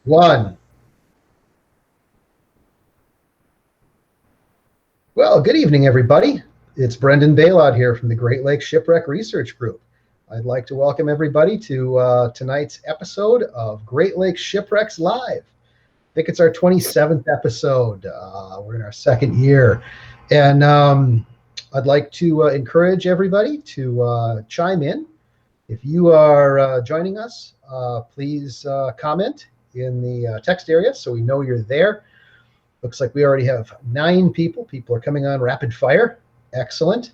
One. Well, good evening, everybody. It's Brendan Baylott here from the Great Lakes Shipwreck Research Group. I'd like to welcome everybody to tonight's episode of Great Lakes Shipwrecks Live. I think it's our 27th episode. We're in our second year. And I'd like to encourage everybody to chime in. If you are joining us, please comment in the text area so we know you're there. Looks like we already have 9 people. People are coming on rapid fire. Excellent.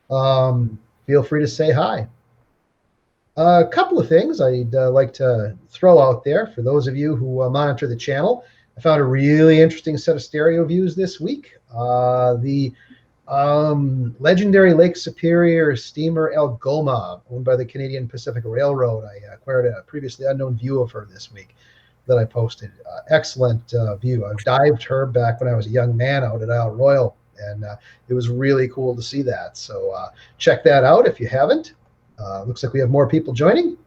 Feel free to say hi. A couple of things I'd like to throw out there for those of you who monitor the channel. I found a really interesting set of stereo views this week. The legendary Lake Superior steamer Algoma, owned by the Canadian Pacific Railroad. I acquired a previously unknown view of her this week that I posted. Excellent view. I dived her back when I was a young man out at Isle Royal, and it was really cool to see that. So check that out if you haven't. Looks like we have more people joining.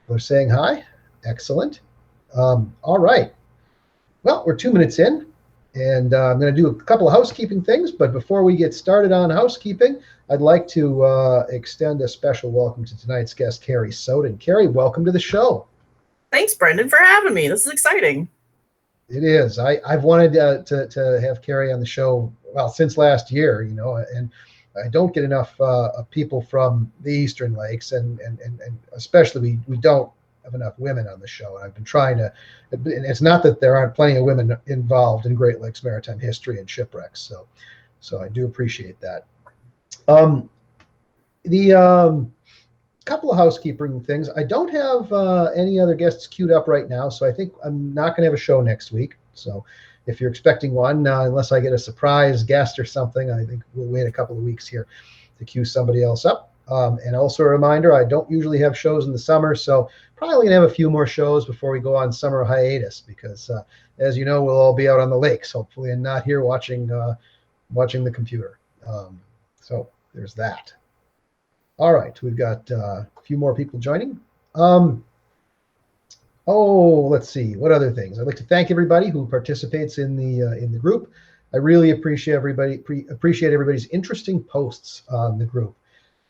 They're saying hi. Excellent. All right. Well, we're 2 minutes in, and I'm going to do a couple of housekeeping things. But before we get started on housekeeping, I'd like to extend a special welcome to tonight's guest, Carrie Sowden. Carrie, welcome to the show. Thanks, Brendan, for having me. This is exciting. It is. I've wanted to have Carrie on the show, well, since last year, and I don't get enough people from the Eastern Lakes, and especially we don't have enough women on the show. And I've been trying to, and it's not that there aren't plenty of women involved in Great Lakes maritime history and shipwrecks. So I do appreciate that. Couple of housekeeping things. I don't have any other guests queued up right now, so I think I'm not going to have a show next week. So if you're expecting one, unless I get a surprise guest or something, I think we'll wait a couple of weeks here to queue somebody else up. And also a reminder, I don't usually have shows in the summer, so probably going to have a few more shows before we go on summer hiatus because, as you know, we'll all be out on the lakes, hopefully, and not here watching the computer. So there's that. All right, we've got a few more people joining. Let's see. What other things? I'd like to thank everybody who participates in the group. I really appreciate everybody's interesting posts on the group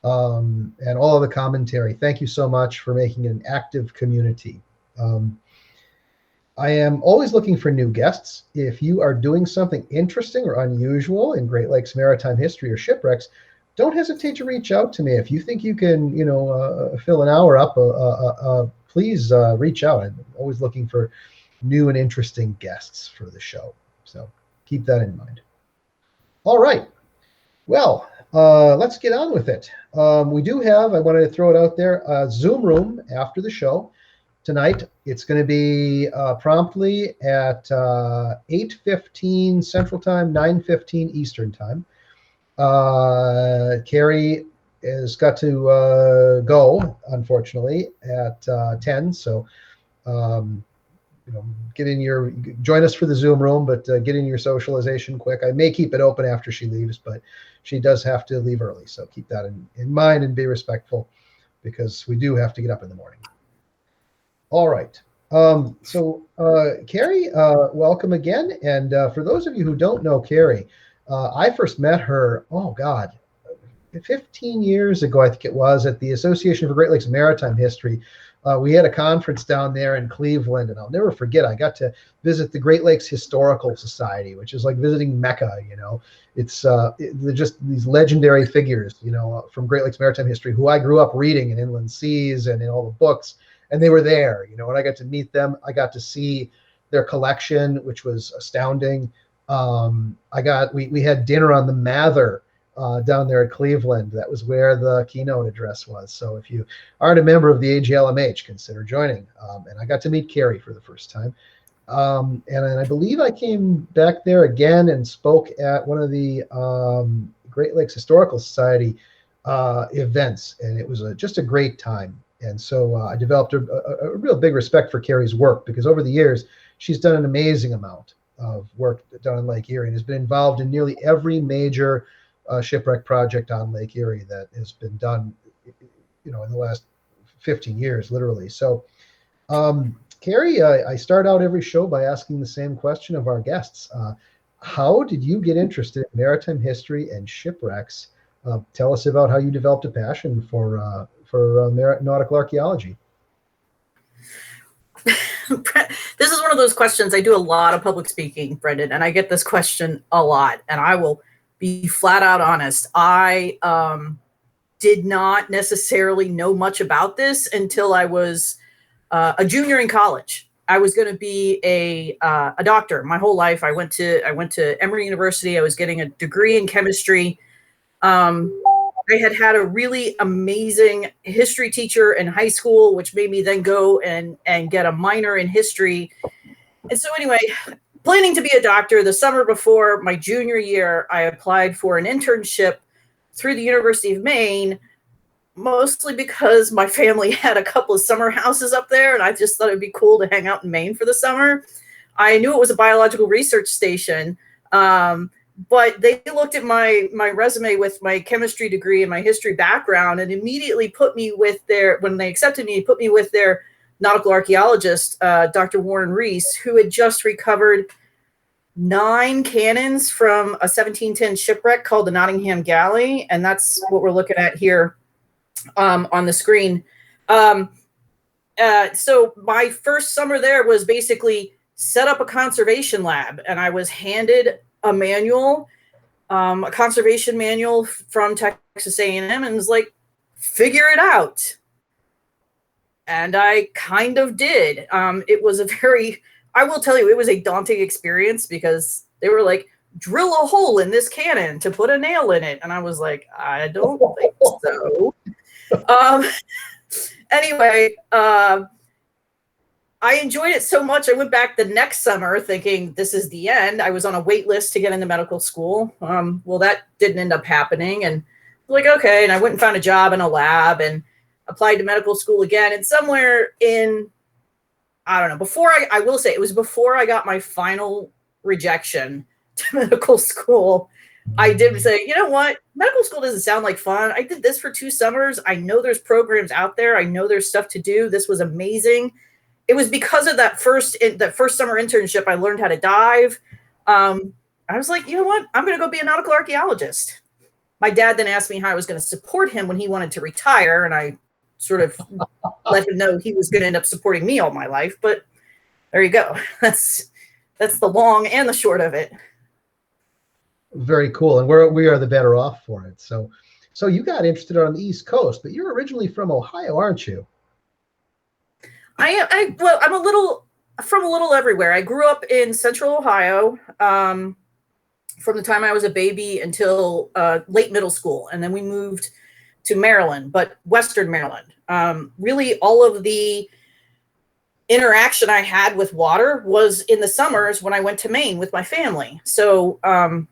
and all of the commentary. Thank you so much for making it an active community. I am always looking for new guests. If you are doing something interesting or unusual in Great Lakes maritime history or shipwrecks, don't hesitate to reach out to me. If you think you can, fill an hour up, please reach out. I'm always looking for new and interesting guests for the show. So keep that in mind. All right. Well, let's get on with it. We do have, I wanted to throw it out there, a Zoom room after the show tonight. It's going to be promptly at 8:15 Central Time, 9:15 Eastern Time. Carrie has got to go, unfortunately, at 10. So, join us for the Zoom room, but get in your socialization quick. I may keep it open after she leaves, but she does have to leave early. So keep that in mind and be respectful because we do have to get up in the morning. All right. Carrie, welcome again. And for those of you who don't know Carrie, I first met her, 15 years ago, I think it was, at the Association for Great Lakes Maritime History. We had a conference down there in Cleveland, and I'll never forget, I got to visit the Great Lakes Historical Society, which is like visiting Mecca, It's they're just these legendary figures, from Great Lakes Maritime History, who I grew up reading in Inland Seas and in all the books, and they were there, and I got to meet them. I got to see their collection, which was astounding. We had dinner on the Mather down there at Cleveland. That was where the keynote address was. So if you aren't a member of the AGLMH, consider joining. And I got to meet Carrie for the first time. And I believe I came back there again and spoke at one of the Great Lakes Historical Society events. And it was just a great time. And so I developed a real big respect for Carrie's work because over the years, she's done an amazing amount of work down in Lake Erie and has been involved in nearly every major shipwreck project on Lake Erie that has been done, in the last 15 years, literally. So Carrie, I start out every show by asking the same question of our guests. How did you get interested in maritime history and shipwrecks? Tell us about how you developed a passion for nautical archaeology. This is one of those questions. I do a lot of public speaking, Brendan, and I get this question a lot, and I will be flat out honest. I did not necessarily know much about this until I was a junior in college. I was going to be a doctor my whole life. I went to Emory University. I was getting a degree in chemistry. I had a really amazing history teacher in high school, which made me then go and get a minor in history. And so anyway, planning to be a doctor, the summer before my junior year, I applied for an internship through the University of Maine, mostly because my family had a couple of summer houses up there, and I just thought it'd be cool to hang out in Maine for the summer. I knew it was a biological research station, but they looked at my resume with my chemistry degree and my history background and immediately put me with when they accepted me, put me with their nautical archaeologist, Dr. Warren Reese, who had just recovered 9 cannons from a 1710 shipwreck called the Nottingham Galley. And that's what we're looking at here on the screen. So my first summer there was basically set up a conservation lab, and I was handed a manual, a conservation manual from Texas A&M, and was like, figure it out. And I kind of did. It was I will tell you, it was a daunting experience because they were like, drill a hole in this cannon to put a nail in it. And I was like, I don't think so. Anyway, I enjoyed it so much. I went back the next summer thinking this is the end. I was on a wait list to get into medical school. Well, that didn't end up happening. And like, okay. And I went and found a job in a lab and applied to medical school again. And somewhere in, I don't know, I will say it was before I got my final rejection to medical school, I did say, you know what? Medical school doesn't sound like fun. I did this for 2 summers. I know there's programs out there. I know there's stuff to do. This was amazing. It was because of that first summer internship, I learned how to dive. I was like, you know what? I'm going to go be a nautical archaeologist. My dad then asked me how I was going to support him when he wanted to retire. And I sort of let him know he was going to end up supporting me all my life. But there you go. That's the long and the short of it. Very cool. And we are the better off for it. So you got interested on the East Coast, but you're originally from Ohio, aren't you? I'm from a little everywhere. I grew up in Central Ohio from the time I was a baby until late middle school. And then we moved to Maryland, but Western Maryland. Really all of the interaction I had with water was in the summers when I went to Maine with my family. So I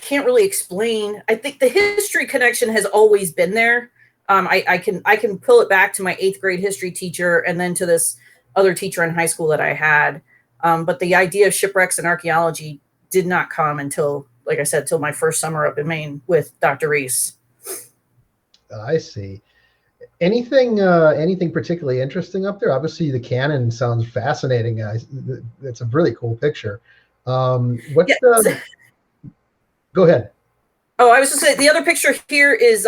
can't really explain. I think the history connection has always been there. I can pull it back to my 8th grade history teacher and then to this other teacher in high school that I had. But the idea of shipwrecks and archaeology did not come until, like I said, till my first summer up in Maine with Dr. Reese. I see. Anything particularly interesting up there? Obviously, the cannon sounds fascinating. It's a really cool picture. Go ahead. Oh, I was just saying the other picture here is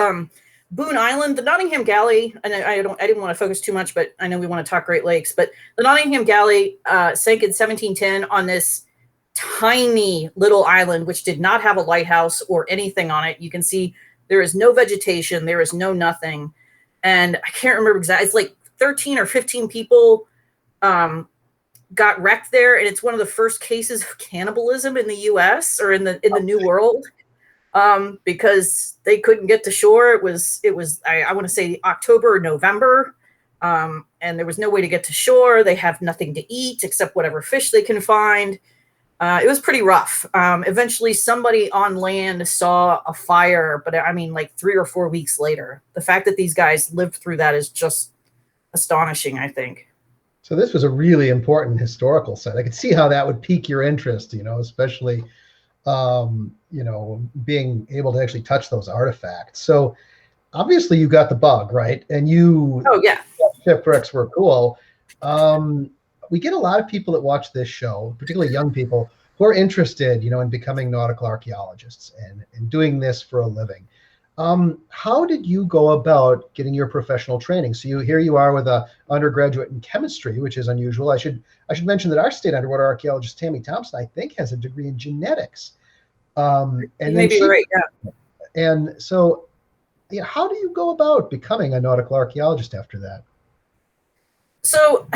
Boone Island, the Nottingham Galley, and I didn't want to focus too much, but I know we want to talk Great Lakes. But the Nottingham Galley sank in 1710 on this tiny little island, which did not have a lighthouse or anything on it. You can see there is no vegetation, there is no nothing, and I can't remember exactly. It's like 13 or 15 people got wrecked there, and it's one of the first cases of cannibalism in the U.S. or in the New World. Because they couldn't get to shore. It was I want to say October or November, and there was no way to get to shore. They have nothing to eat except whatever fish they can find. It was pretty rough. Eventually somebody on land saw a fire, but I mean like 3 or 4 weeks later. The fact that these guys lived through that is just astonishing, I think. So this was a really important historical site. I could see how that would pique your interest, especially being able to actually touch those artifacts. So obviously you got the bug, right? And oh yeah, shipwrecks were cool. We get a lot of people that watch this show, particularly young people, who are interested, in becoming nautical archaeologists and doing this for a living. How did you go about getting your professional training? So here you are with a undergraduate in chemistry, which is unusual. I should mention that our state underwater archaeologist Tammy Thompson, I think, has a degree in genetics. And Maybe right, yeah. And so, how do you go about becoming a nautical archaeologist after that? So,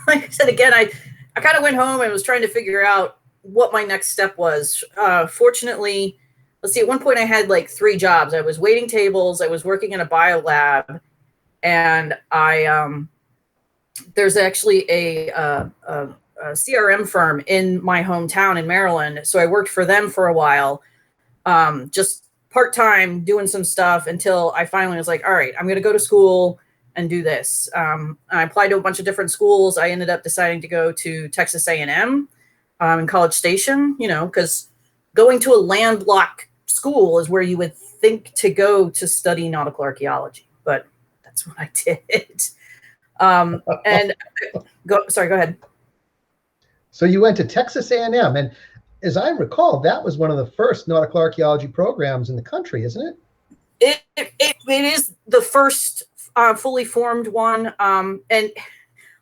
like I said again, I kind of went home and was trying to figure out what my next step was. Fortunately, let's see, at one point I had like 3 jobs. I was waiting tables, I was working in a bio lab, and there's actually a CRM firm in my hometown in Maryland. So I worked for them for a while, just part-time doing some stuff until I finally was like, all right, I'm going to go to school and do this. I applied to a bunch of different schools. I ended up deciding to go to Texas A&M in College Station, because going to a landlocked school is where you would think to go to study nautical archaeology, but that's what I did. And go ahead. So you went to Texas A&M, and as I recall, that was one of the first nautical archaeology programs in the country, isn't it? It is the first fully formed one, and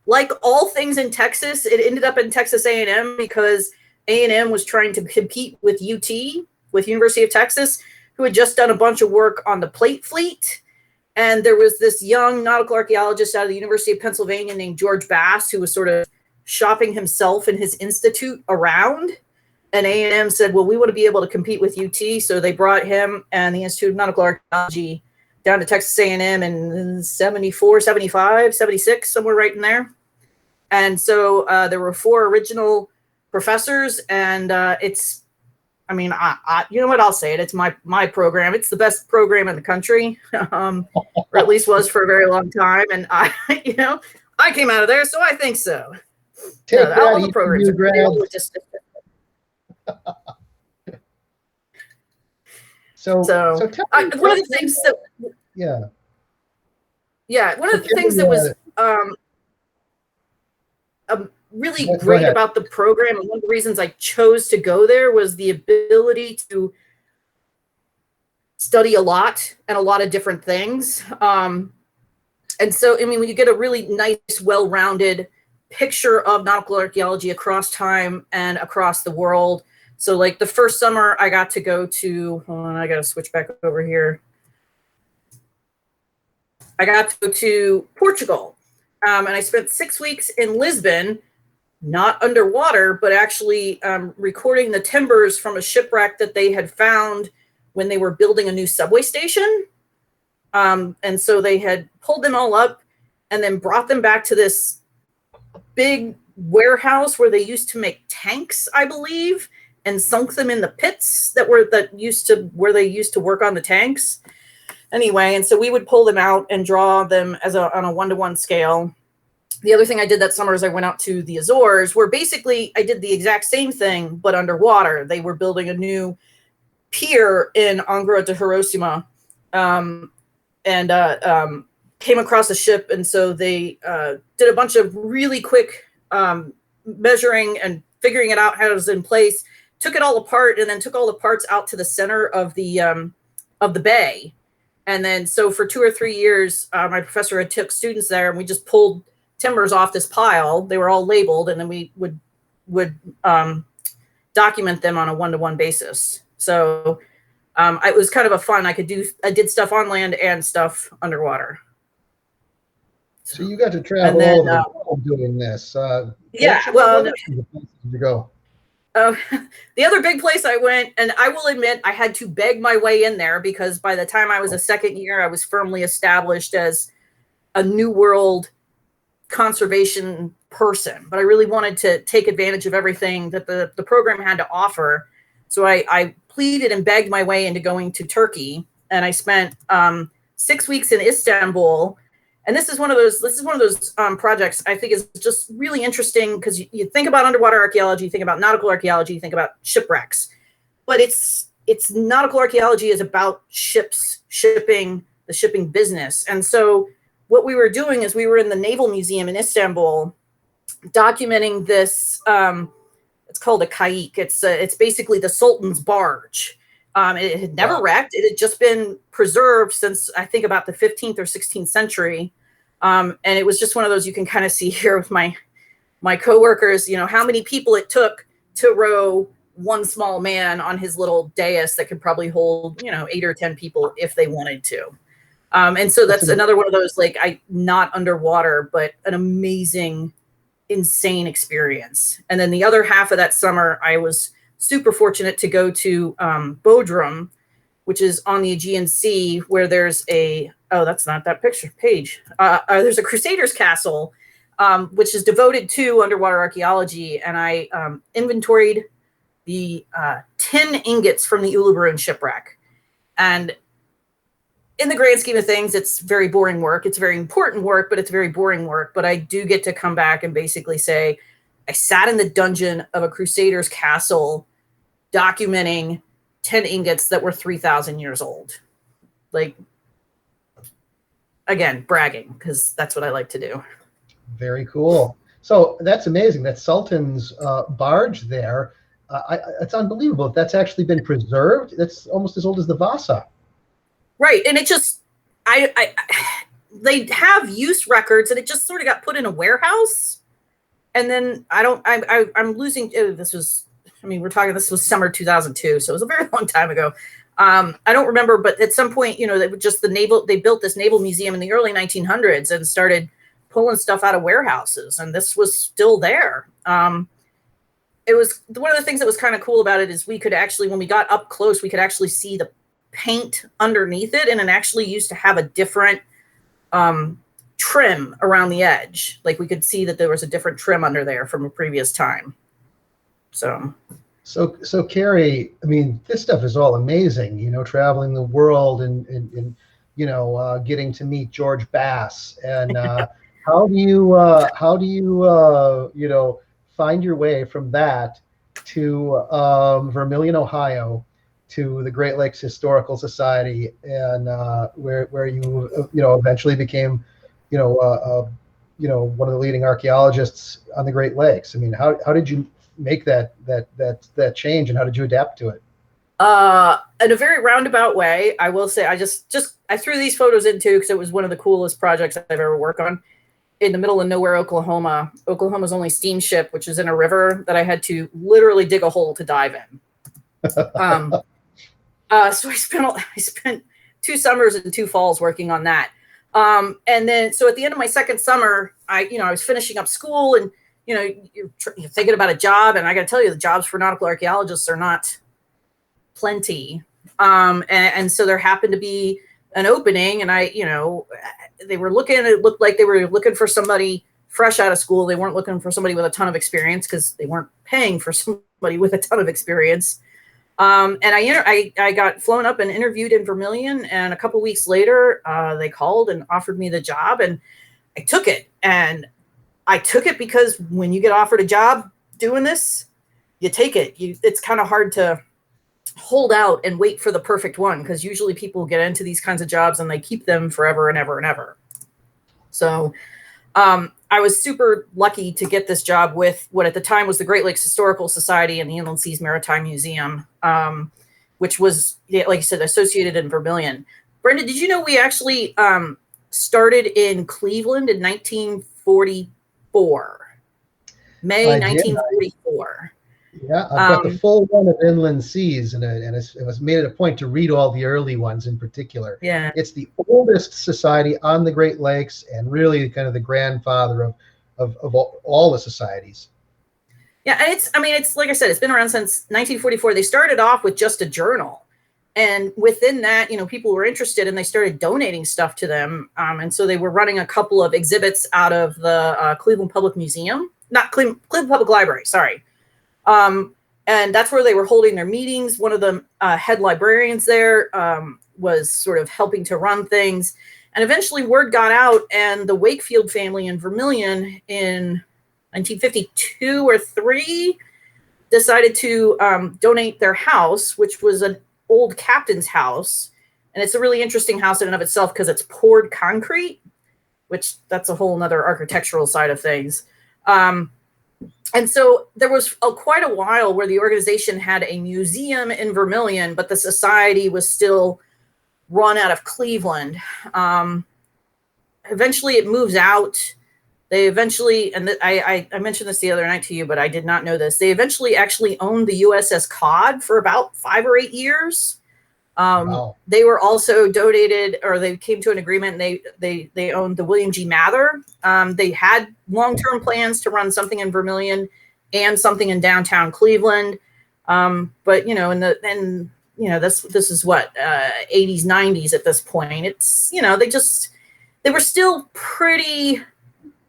like all things in Texas, it ended up in Texas A&M because A&M was trying to compete with UT, with University of Texas, who had just done a bunch of work on the plate fleet. And there was this young nautical archaeologist out of the University of Pennsylvania named George Bass, who was sort of shopping himself and his institute around. And A&M said, well, we want to be able to compete with UT. So they brought him and the Institute of Nautical Archaeology down to Texas A&M in 74, 75, 76, somewhere right in there. And so there were 4 original professors, and it's, I mean, you know what, I'll say it. It's my program. It's the best program in the country, or at least was for a very long time. And I came out of there, so I think so. Take that, all the programs are just. So one of the things that one of the things that was really great about the program, and one of the reasons I chose to go there, was the ability to study a lot and a lot of different things. And so, I mean, when you get a really nice, well-rounded picture of nautical archaeology across time and across the world. So like the first summer I got to go to, hold on, I got to switch back over here. I got to go to Portugal, and I spent 6 weeks in Lisbon, not underwater, but actually recording the timbers from a shipwreck that they had found when they were building a new subway station. And so they had pulled them all up and then brought them back to this big warehouse where they used to make tanks, I believe, and sunk them in the pits where they used to work on the tanks. Anyway, and so we would pull them out and draw them on a 1-to-1 scale. The other thing I did that summer is I went out to the Azores, where basically I did the exact same thing, but underwater. They were building a new pier in Angra de Hiroshima, and came across a ship. And so they did a bunch of really quick measuring and figuring it out how it was in place, took it all apart, and then took all the parts out to the center of the bay. And then, so for 2 or 3 years, my professor had took students there, and we just pulled timbers off this pile. They were all labeled, and then we would document them on a 1-to-1 basis. So it was kind of a fun. I did stuff on land and stuff underwater. So you got to travel all over the world doing this. Well, did you go? The other big place I went, and I will admit I had to beg my way in there, because by the time I was a second year, I was firmly established as a New World conservation person. But I really wanted to take advantage of everything that the program had to offer. So I pleaded and begged my way into going to Turkey, and I spent 6 weeks in Istanbul. And this is one of those projects I think is just really interesting, because you think about underwater archaeology, you think about nautical archaeology, you think about shipwrecks, but it's nautical archaeology is about ships, shipping, the shipping business. And so what we were doing is we were in the Naval Museum in Istanbul, documenting this. It's called a caïque. It's basically the Sultan's barge. It had never wrecked. It had just been preserved since I think about the 15th or 16th century. And it was just one of those, you can kind of see here with my coworkers, how many people it took to row one small man on his little dais that could probably hold, 8 or 10 people if they wanted to. And so that's another one of those, not underwater, but an amazing, insane experience. And then the other half of that summer, I was super fortunate to go to Bodrum, which is on the Aegean Sea, where there's that's not that page. There's a Crusaders castle, which is devoted to underwater archaeology. And I inventoried the tin ingots from the Uluburun shipwreck. And in the grand scheme of things, it's very boring work. It's very important work, but it's very boring work. But I do get to come back and basically say, I sat in the dungeon of a Crusaders castle documenting 10 ingots that were 3,000 years old. Again, bragging, because that's what I like to do. Very cool. So that's amazing. That Sultan's barge there, it's unbelievable. If that's actually been preserved, that's almost as old as the Vasa. Right. And it just, they have use records, and it just sort of got put in a warehouse. And then I'm losing, this was summer 2002. So it was a very long time ago. I don't remember, but at some point, they built this naval museum in the early 1900s and started pulling stuff out of warehouses. And this was still there. It was one of the things that was kind of cool about it is we could actually, when we got up close, we could actually see the paint underneath it, and it actually used to have a different trim around the edge. We could see that there was a different trim under there from a previous time. So Carrie, this stuff is all amazing, traveling the world and getting to meet George Bass. And how do you find your way from that to Vermilion, Ohio, to the Great Lakes Historical Society, and where you eventually became one of the leading archaeologists on the Great Lakes? How did you make that change, and how did you adapt to it? In a very roundabout way, I will say, I threw these photos in too because it was one of the coolest projects I've ever worked on. In the middle of nowhere, Oklahoma. Oklahoma's only steamship, which is in a river that I had to literally dig a hole to dive in. So I spent 2 summers and 2 falls working on that. And then, so at the end of my second summer, I was finishing up school, and you're thinking about a job, and I got to tell you, the jobs for nautical archaeologists are not plenty. And so there happened to be an opening, and they were looking, it looked like they were looking for somebody fresh out of school. They weren't looking for somebody with a ton of experience, because they weren't paying for somebody with a ton of experience. And I got flown up and interviewed in Vermilion, and a couple weeks later, they called and offered me the job, and I took it. And I took it because when you get offered a job doing this, you take it. It's kind of hard to hold out and wait for the perfect one, because usually people get into these kinds of jobs and they keep them forever and ever and ever. So I was super lucky to get this job with what at the time was the Great Lakes Historical Society and the Inland Seas Maritime Museum, which was, like you said, associated in Vermilion. Brenda, did you know we actually started in Cleveland in 1944? May 1944. Yeah, I've got the full one of Inland Seas, and it was made it a point to read all the early ones in particular. Yeah, it's the oldest society on the Great Lakes, and really kind of the grandfather of all the societies. Yeah, and it's like I said, it's been around since 1944. They started off with just a journal, and within that, people were interested, and they started donating stuff to them. And so they were running a couple of exhibits out of the Cleveland Public Museum, not Cleveland Public Library, sorry. And that's where they were holding their meetings. One of the head librarians there was sort of helping to run things. And eventually word got out, and the Wakefield family in Vermilion in 1952 or 3 decided to donate their house, which was an old captain's house. And it's a really interesting house in and of itself because it's poured concrete, which that's a whole nother architectural side of things. And so there was quite a while where the organization had a museum in Vermilion, but the society was still run out of Cleveland. Eventually it moves out. They eventually, and I mentioned this the other night to you, but I did not know this. They eventually actually owned the USS Cod for about 5 or 8 years. Wow. They were also donated, or they came to an agreement, and they owned the William G. Mather. They had long-term plans to run something in Vermilion and something in downtown Cleveland. But this is what 80s, 90s at this point. It's they were still pretty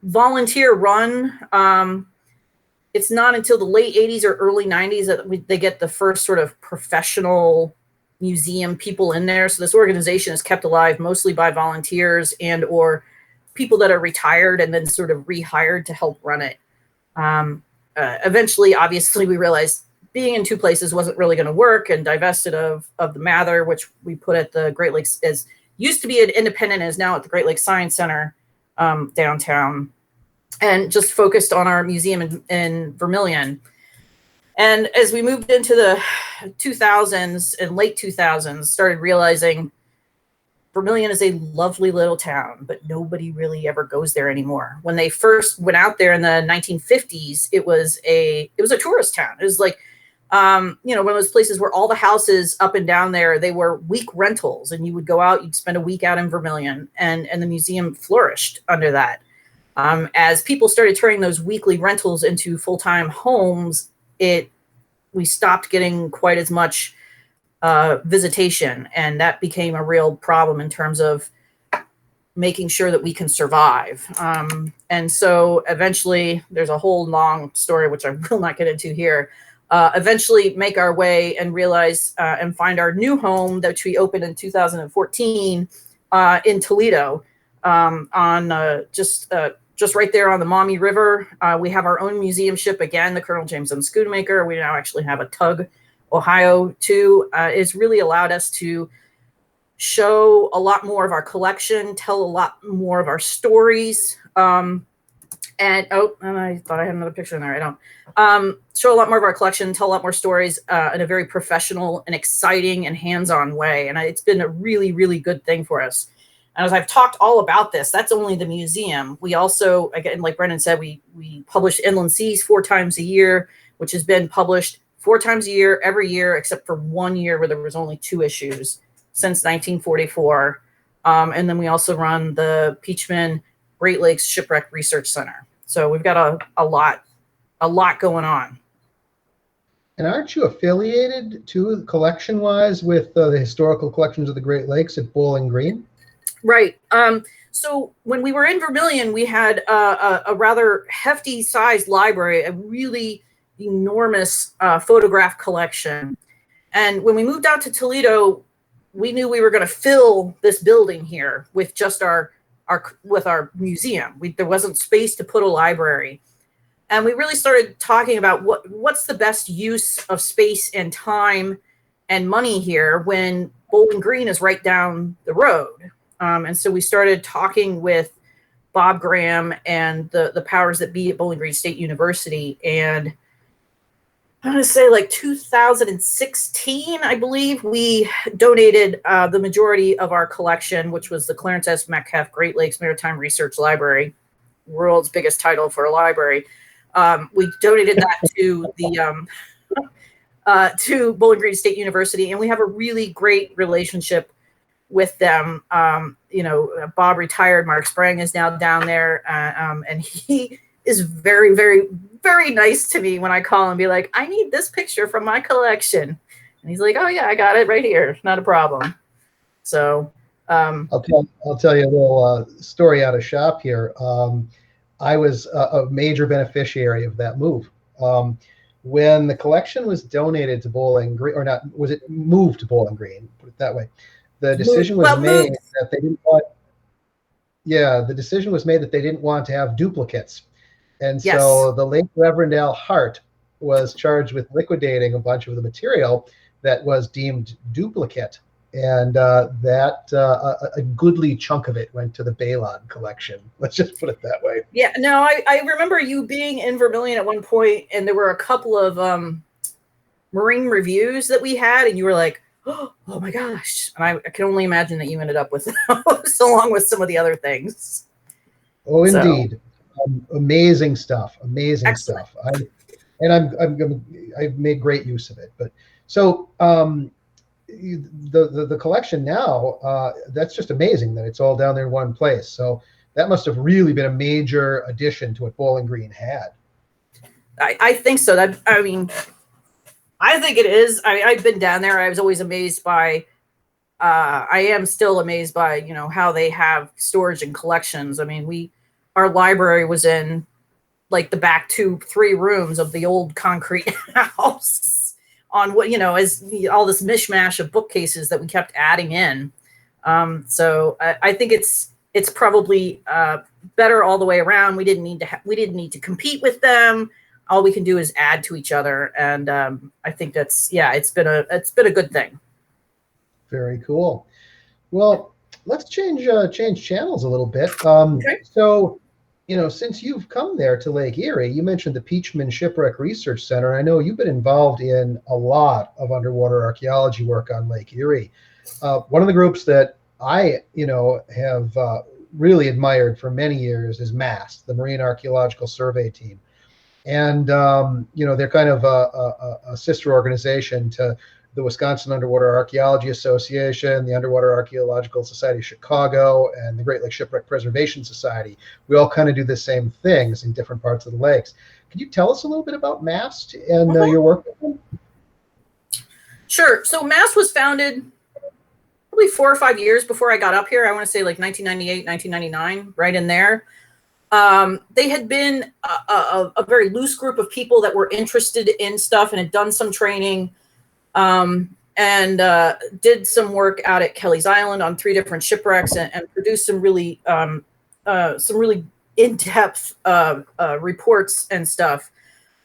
volunteer run. It's not until the late 80s or early 90s that they get the first sort of professional museum people in there. So this organization is kept alive mostly by volunteers and or people that are retired and then sort of rehired to help run it. Eventually, obviously, we realized being in 2 places wasn't really going to work and divested of the Mather, which we put at the Great Lakes, as used to be an independent, is now at the Great Lakes Science Center downtown, and just focused on our museum in Vermilion. And as we moved into the 2000s and late 2000s, started realizing Vermilion is a lovely little town, but nobody really ever goes there anymore. When they first went out there in the 1950s, it was a tourist town. It was like, one of those places where all the houses up and down there, they were week rentals, and you would go out, you'd spend a week out in Vermilion, and the museum flourished under that. As people started turning those weekly rentals into full-time homes, we stopped getting quite as much visitation, and that became a real problem in terms of making sure that we can survive. And so eventually, there's a whole long story, which I will not get into here, eventually make our way and realize and find our new home that we opened in 2014 in Toledo, on just right there on the Maumee River. We have our own museum ship again, the Colonel James M. Schoonmaker. We now actually have a tug, Ohio, too. It's really allowed us to show a lot more of our collection, tell a lot more of our stories. And I thought I had another picture in there. I don't. Show a lot more of our collection, tell a lot more stories in a very professional and exciting and hands-on way. And it's been a really, really good thing for us. And as I've talked all about this, that's only the museum. We also, again, like Brendan said, we publish Inland Seas 4 times a year, which has been published 4 times a year, every year, except for 1 year where there was only 2 issues since 1944. And then we also run the Peachman Great Lakes Shipwreck Research Center. So we've got a lot going on. And aren't you affiliated too, collection-wise, with the historical collections of the Great Lakes at Bowling Green? Right. So when we were in Vermilion, we had a rather hefty sized library, a really enormous photograph collection. And when we moved out to Toledo, we knew we were going to fill this building here with just our museum. There wasn't space to put a library. And we really started talking about what's the best use of space and time and money here when Bowling Green is right down the road. And so we started talking with Bob Graham and the powers that be at Bowling Green State University. And I'm going to say like 2016, I believe, we donated the majority of our collection, which was the Clarence S. Metcalf Great Lakes Maritime Research Library, world's biggest title for a library. We donated that to to Bowling Green State University, and we have a really great relationship with them. Bob retired. Mark Sprang is now down there. And he is very, very, very nice to me when I call and be like, I need this picture from my collection. And he's like, oh yeah, I got it right here. Not a problem. So, I'll tell you a little story out of shop here. I was a major beneficiary of that move. When the collection was donated to Bowling Green, or not, was it moved to Bowling Green? Put it that way. The decision was made that they didn't want. Yeah, the decision was made that they didn't want to have duplicates, and so the late Reverend Al Hart was charged with liquidating a bunch of the material that was deemed duplicate. and a goodly chunk of it went to the Balon collection. Let's just put it that way. Yeah, no, I remember you being in Vermilion at one point, and there were a couple of marine reviews that we had, and you were like, oh my gosh. And I can only imagine that you ended up with those along with some of the other things. Oh, indeed. Amazing stuff. Amazing Excellent. stuff. I've made great use of it. But so the collection now, that's just amazing that it's all down there in one place. So that must have really been a major addition to what Bowling Green had. I think so. I think it is. I've been down there. I was always amazed by, I am still amazed by, how they have storage and collections. I mean, our library was in like the back 2-3 rooms of the old concrete house on what, as all this mishmash of bookcases that we kept adding in. So I think it's probably better all the way around. We didn't need to compete with them. All we can do is add to each other, and I think it's been a good thing. Very cool. Well, let's change channels a little bit. Okay. So, since you've come there to Lake Erie, you mentioned the Peachman Shipwreck Research Center. I know you've been involved in a lot of underwater archaeology work on Lake Erie. One of the groups that I, have really admired for many years is MAST, the Marine Archaeological Survey Team. And, they're kind of a sister organization to the Wisconsin Underwater Archaeology Association, the Underwater Archaeological Society of Chicago, and the Great Lakes Shipwreck Preservation Society. We all kind of do the same things in different parts of the lakes. Can you tell us a little bit about MAST and your work with them? Sure. So MAST was founded probably 4 or 5 years before I got up here. I want to say like 1998, 1999, right in there. They had been a very loose group of people that were interested in stuff and had done some training, and did some work out at Kelly's Island on 3 different shipwrecks, and produced some really in-depth reports and stuff.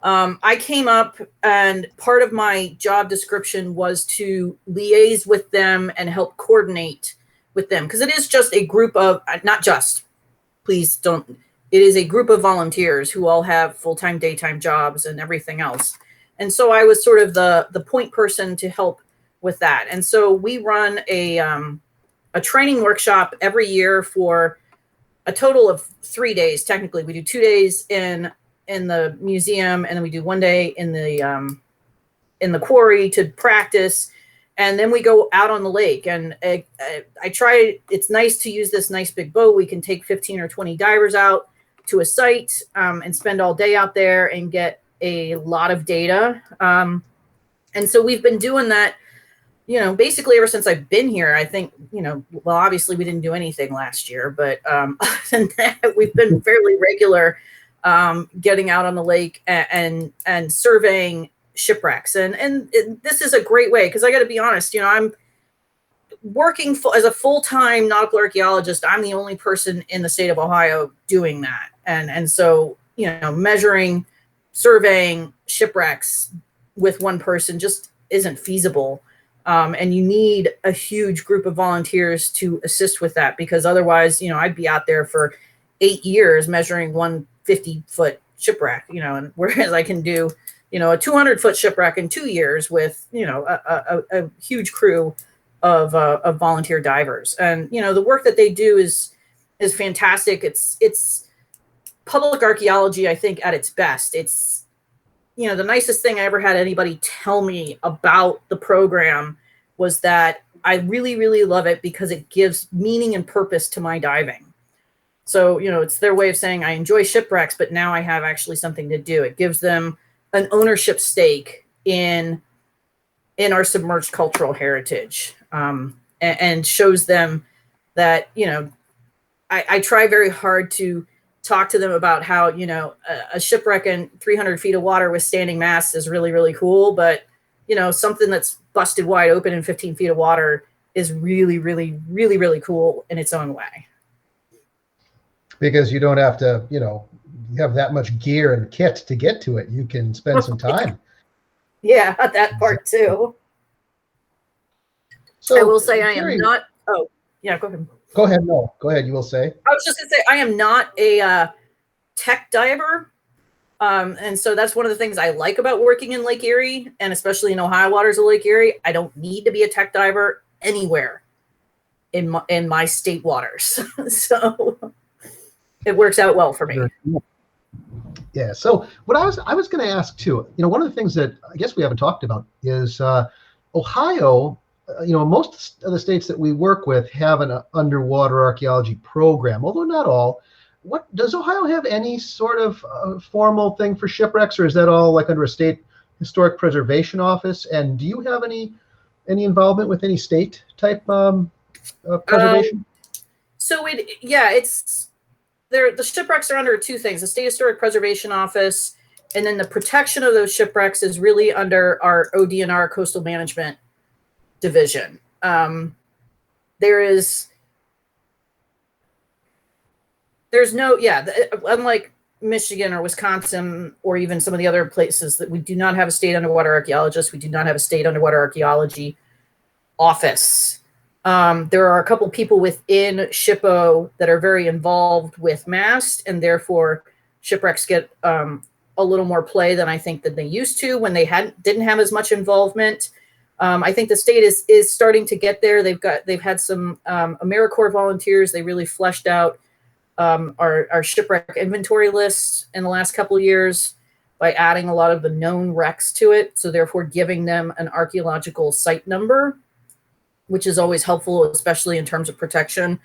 I came up, and part of my job description was to liaise with them and help coordinate with them, because it is just a group of, not just, please don't, it is a group of volunteers who all have full-time, daytime jobs and everything else. And so I was sort of the point person to help with that. And so we run a training workshop every year for a total of 3 days. Technically, we do 2 days in the museum, and then we do 1 day in the quarry to practice. And then we go out on the lake, and I try, it's nice to use this nice big boat. We can take 15 or 20 divers out to a site and spend all day out there and get a lot of data. And so we've been doing that, basically ever since I've been here. I think, well, obviously we didn't do anything last year, but other than that, we've been fairly regular getting out on the lake and surveying shipwrecks. And this is a great way, because I got to be honest, I'm working as a full-time nautical archaeologist. I'm the only person in the state of Ohio doing that. And so, measuring, surveying shipwrecks with one person just isn't feasible. And you need a huge group of volunteers to assist with that, because otherwise, I'd be out there for 8 years measuring one 50-foot shipwreck, and whereas I can do, a 200-foot shipwreck in 2 years with, a huge crew of volunteer divers. And, the work that they do is fantastic. It's public archaeology, I think, at its best. It's, the nicest thing I ever had anybody tell me about the program was that I really, really love it because it gives meaning and purpose to my diving. So, it's their way of saying I enjoy shipwrecks, but now I have actually something to do. It gives them an ownership stake in our submerged cultural heritage, and shows them that, I try very hard to talk to them about how, a shipwreck in 300 feet of water with standing masts is really, really cool. But, something that's busted wide open in 15 feet of water is really, really, really, really cool in its own way. Because you don't have to, have that much gear and kit to get to it. You can spend some time. Yeah, that part too. So, I will say I am Carrie, not. Oh, yeah, go ahead. go ahead. No, go ahead. You will say. I was just going to say I am not a tech diver. And so that's one of the things I like about working in Lake Erie, and especially in Ohio waters of Lake Erie. I don't need to be a tech diver anywhere in my state waters. So it works out well for me. Yeah. So what I was going to ask too, one of the things that I guess we haven't talked about is Ohio. Most of the states that we work with have an underwater archaeology program, although not all. What does Ohio have any sort of formal thing for shipwrecks, or is that all like under a state historic preservation office? And do you have any involvement with any state type preservation? It's the shipwrecks are under two things: the State Historic Preservation Office, and then the protection of those shipwrecks is really under our ODNR Coastal Management Division. Unlike Michigan or Wisconsin or even some of the other places, that we do not have a state underwater archaeologist. We do not have a state underwater archaeology office. There are a couple people within SHPO that are very involved with MAST, and therefore shipwrecks get a little more play than I think that they used to when they didn't have as much involvement. I think the state is starting to get there. They've had some AmeriCorps volunteers. They really fleshed out our shipwreck inventory list in the last couple of years by adding a lot of the known wrecks to it. So therefore giving them an archaeological site number, which is always helpful, especially in terms of protection.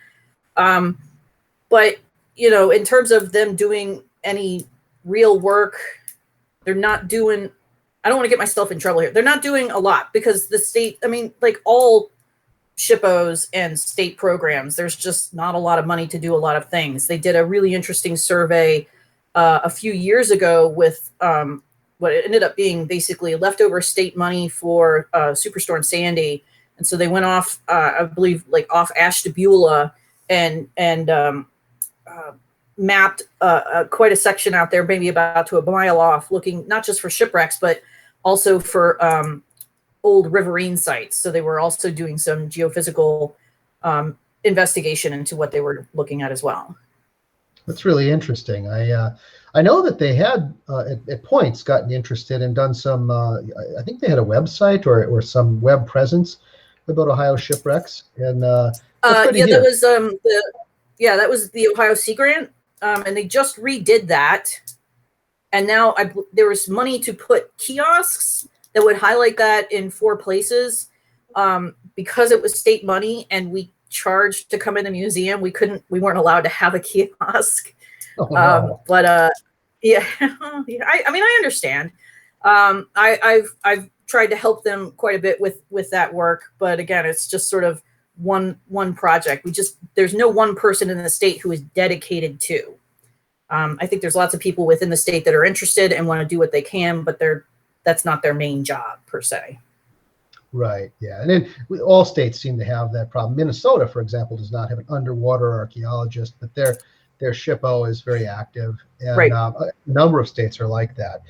But, in terms of them doing any real work, they're not doing, I don't want to get myself in trouble here. They're not doing a lot because the state, like all SHPOs and state programs, there's just not a lot of money to do a lot of things. They did a really interesting survey a few years ago with what it ended up being basically leftover state money for Superstorm Sandy. And so they went off, I believe, like off Ashtabula and mapped quite a section out there, maybe about to a mile off, looking not just for shipwrecks, but also for old riverine sites. So they were also doing some geophysical investigation into what they were looking at as well. That's really interesting. I know that they had at points gotten interested and done some. I think they had a website or some web presence about Ohio shipwrecks, and that was the Ohio Sea Grant, and they just redid that. And now there was money to put kiosks that would highlight that in 4 places. Because it was state money and we charged to come in the museum, we weren't allowed to have a kiosk. Oh, no. I understand. I've tried to help them quite a bit with that work, but again, it's just sort of one project. There's no one person in the state who is dedicated to. I think there's lots of people within the state that are interested and want to do what they can, but that's not their main job per se. Right. Yeah. And then all states seem to have that problem. Minnesota, for example, does not have an underwater archaeologist, but their SHPO is very active, and right. A number of states are like that.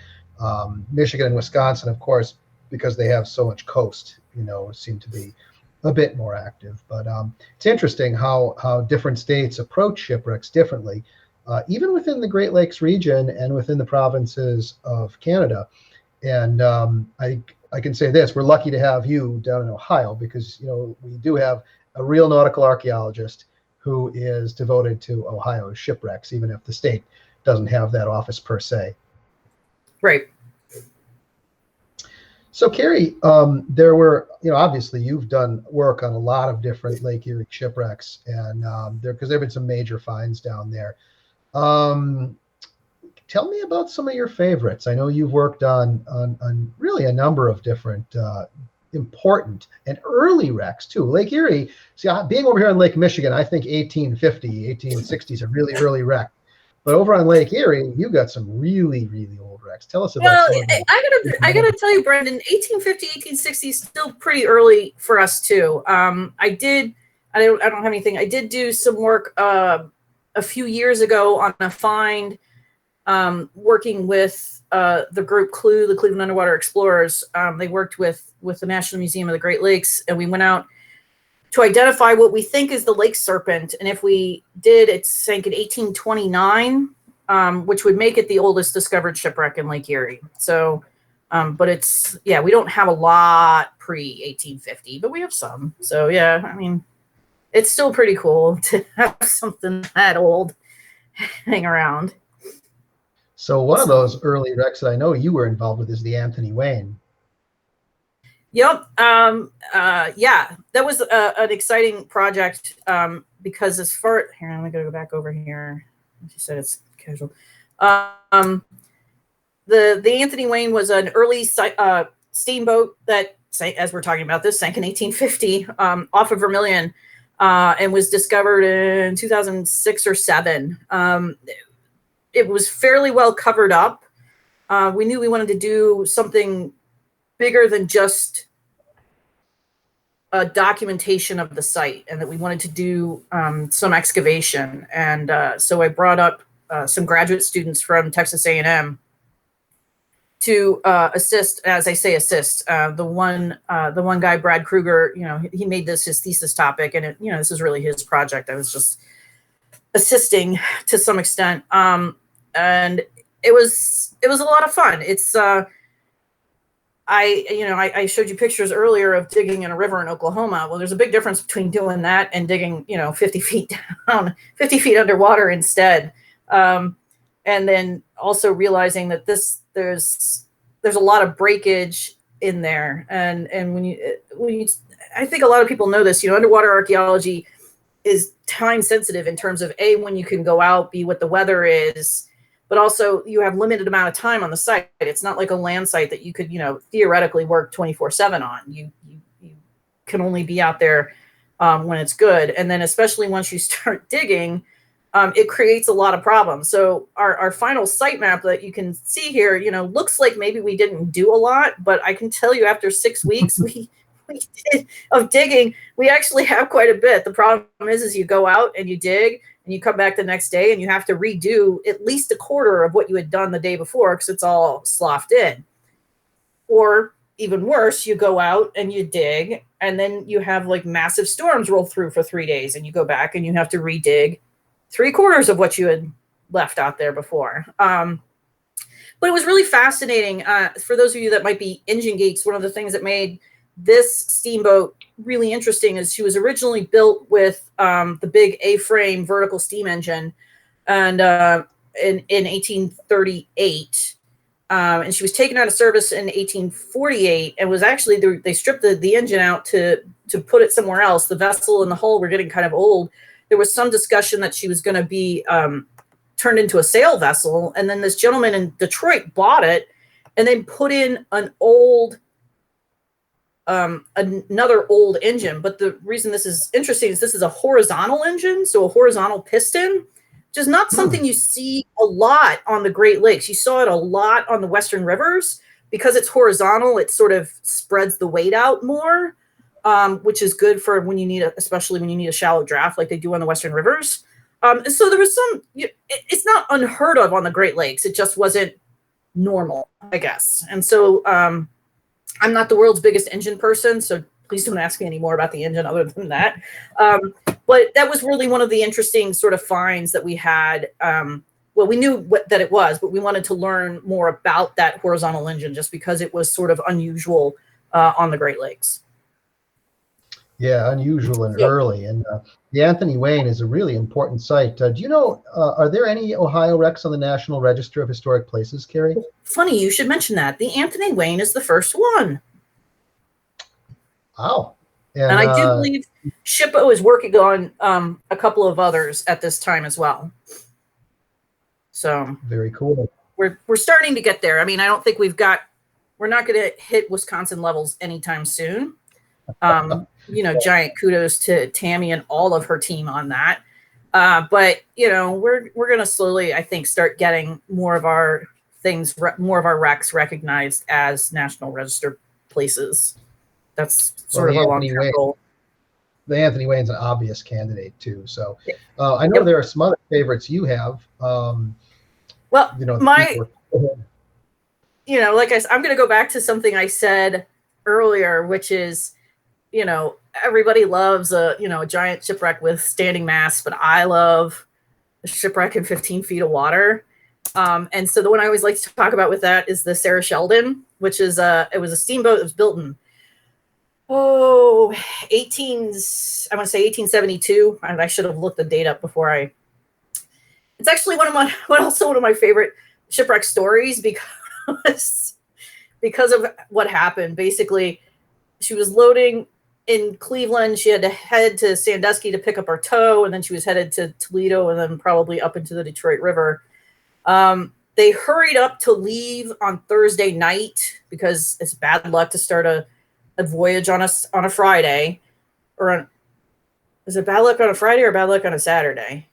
Michigan and Wisconsin, of course, because they have so much coast, seem to be a bit more active. But it's interesting how different states approach shipwrecks differently. Even within the Great Lakes region and within the provinces of Canada. And I can say this, we're lucky to have you down in Ohio because, we do have a real nautical archaeologist who is devoted to Ohio shipwrecks, even if the state doesn't have that office per se. Right. So Carrie, there were, obviously you've done work on a lot of different Lake Erie shipwrecks, and because there have been some major finds down there. Tell me about some of your favorites. I know you've worked on really a number of different important and early wrecks too. Lake Erie, being over here on Lake Michigan, I think 1850, 1860s a really early wreck. But over on Lake Erie, you got some really, really old wrecks. Tell us about some of them. I gotta tell you, Brendan, 1850, 1860 is still pretty early for us too. I don't have anything. I did do some work a few years ago on a find working with the group CLUE, the Cleveland Underwater Explorers. They worked with the National Museum of the Great Lakes, and we went out to identify what we think is the Lake Serpent. And if we did, it sank in 1829, which would make it the oldest discovered shipwreck in Lake Erie. So, but it's, yeah, we don't have a lot pre-1850, but we have some. So, yeah, I mean, it's still pretty cool to have something that old hang around. So one of those early wrecks that I know you were involved with is the Anthony Wayne. Yep. Yeah, that was an exciting project because as far here, I'm gonna go back over here. She said it's casual. The Anthony Wayne was an early steamboat that, as we're talking about this, sank in 1850 off of Vermilion and was discovered in 2006 or 7. It was fairly well covered up. We knew we wanted to do something bigger than just a documentation of the site, and that we wanted to do some excavation. And so I brought up some graduate students from Texas A&M to assist. As I say, assist. The one guy, Brad Kruger, he made this his thesis topic, and this is really his project. I was just assisting to some extent, and it was a lot of fun. It's I showed you pictures earlier of digging in a river in Oklahoma. Well, there's a big difference between doing that and digging, 50 feet down, 50 feet underwater instead. And then also realizing that there's a lot of breakage in there. And when you, I think a lot of people know this, underwater archaeology is time sensitive in terms of when you can go out, B, what the weather is, but also you have limited amount of time on the site. It's not like a land site that you could, theoretically work 24/7 on. You can only be out there when it's good. And then especially once you start digging, it creates a lot of problems. So our final site map that you can see here, looks like maybe we didn't do a lot, but I can tell you after 6 weeks, we did of digging, we actually have quite a bit. The problem is you go out and you dig, and you come back the next day and you have to redo at least a quarter of what you had done the day before because it's all sloughed in. Or even worse, you go out and you dig, and then you have like massive storms roll through for 3 days, and you go back and you have to redig 3/4 of what you had left out there before. But it was really fascinating. For those of you that might be engine geeks, one of the things that made this steamboat really interesting is she was originally built with the big A-frame vertical steam engine, and in 1838, and she was taken out of service in 1848, and was actually they stripped the engine out to put it somewhere else. The vessel and the hull were getting kind of old. There was some discussion that she was going to be turned into a sail vessel, and then this gentleman in Detroit bought it and then put in an old another old engine. But the reason this is interesting is this is a horizontal engine, so a horizontal piston, which is not something you see a lot on the Great Lakes. You saw it a lot on the Western rivers. Because it's horizontal, it sort of spreads the weight out more, which is good for when you need especially when you need a shallow draft like they do on the Western rivers. So there was it's not unheard of on the Great Lakes. It just wasn't normal, I guess. And so I'm not the world's biggest engine person, so please don't ask me any more about the engine other than that. But that was really one of the interesting sort of finds that we had. Well, we knew that it was, but we wanted to learn more about that horizontal engine just because it was sort of unusual on the Great Lakes. Yeah, unusual and early. And the Anthony Wayne is a really important site. Do you know, are there any Ohio wrecks on the National Register of Historic Places, Carrie? Funny you should mention that. The Anthony Wayne is the first one. Wow. And I do believe SHPO is working on a couple of others at this time as well. So very cool. We're starting to get there. I mean, I don't think we're not going to hit Wisconsin levels anytime soon. Giant kudos to Tammy and all of her team on that. But we're going to slowly, I think, start getting more of our wrecks recognized as National Register places. That's sort of a long-term goal. The Anthony Wayne's an obvious candidate too. So I know there are some other favorites you have. Like I said, I'm going to go back to something I said earlier, which is, everybody loves a giant shipwreck with standing masts, but I love a shipwreck in 15 feet of water. And so the one I always like to talk about with that is the Sarah Sheldon, which is it was a steamboat that was built in 1872. And I should have looked the date up before it's actually one of my favorite shipwreck stories because of what happened. Basically, she was loading in Cleveland. She had to head to Sandusky to pick up her tow, and then she was headed to Toledo and then probably up into the Detroit River. They hurried up to leave on Thursday night because it's bad luck to start a voyage on a Friday, is it bad luck on a Friday or bad luck on a Saturday?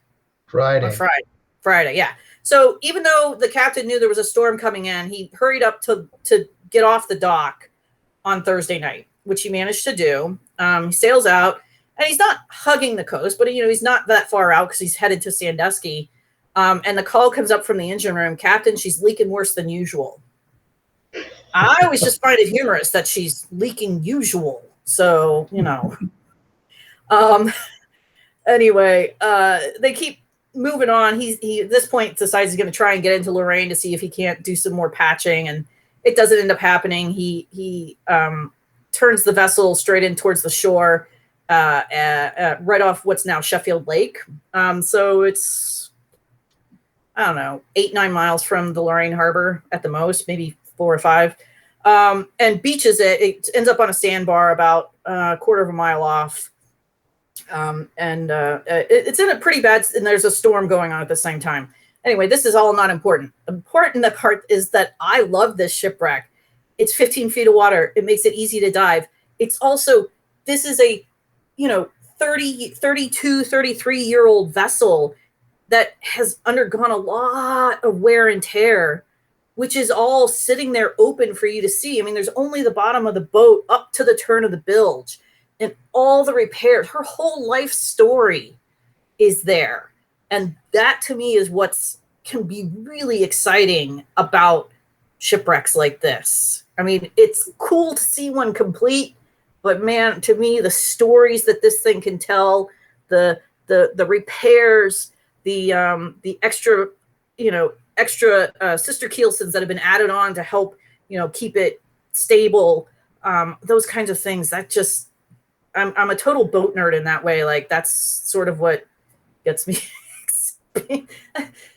Friday, yeah. So even though the captain knew there was a storm coming in, he hurried up to get off the dock on Thursday night, which he managed to do. He sails out, and he's not hugging the coast, but he's not that far out because he's headed to Sandusky. And the call comes up from the engine room, Captain, she's leaking worse than usual. I always just find it humorous that she's leaking usual. So, anyway, they keep moving on. He at this point decides he's going to try and get into Lorraine to see if he can't do some more patching, and it doesn't end up happening. He turns the vessel straight in towards the shore, right off what's now Sheffield Lake. So it's, I don't know, 8-9 miles from the Lorraine Harbor at the most, maybe 4 or 5, and beaches it. It ends up on a sandbar about a quarter of a mile off. It's in a pretty bad, and there's a storm going on at the same time. Anyway, this is all not important. Important part is that I love this shipwreck. It's 15 feet of water. It makes it easy to dive. It's also, this is a, 32, 33-year-old vessel that has undergone a lot of wear and tear, which is all sitting there open for you to see. I mean, there's only the bottom of the boat up to the turn of the bilge, and all the repairs. Her whole life story is there. And that to me is can be really exciting about shipwrecks like this. I mean, it's cool to see one complete, but man, to me, the stories that this thing can tell, the repairs, the extra sister keelsons that have been added on to help, keep it stable, those kinds of things, that just, I'm a total boat nerd in that way. Like, that's sort of what gets me.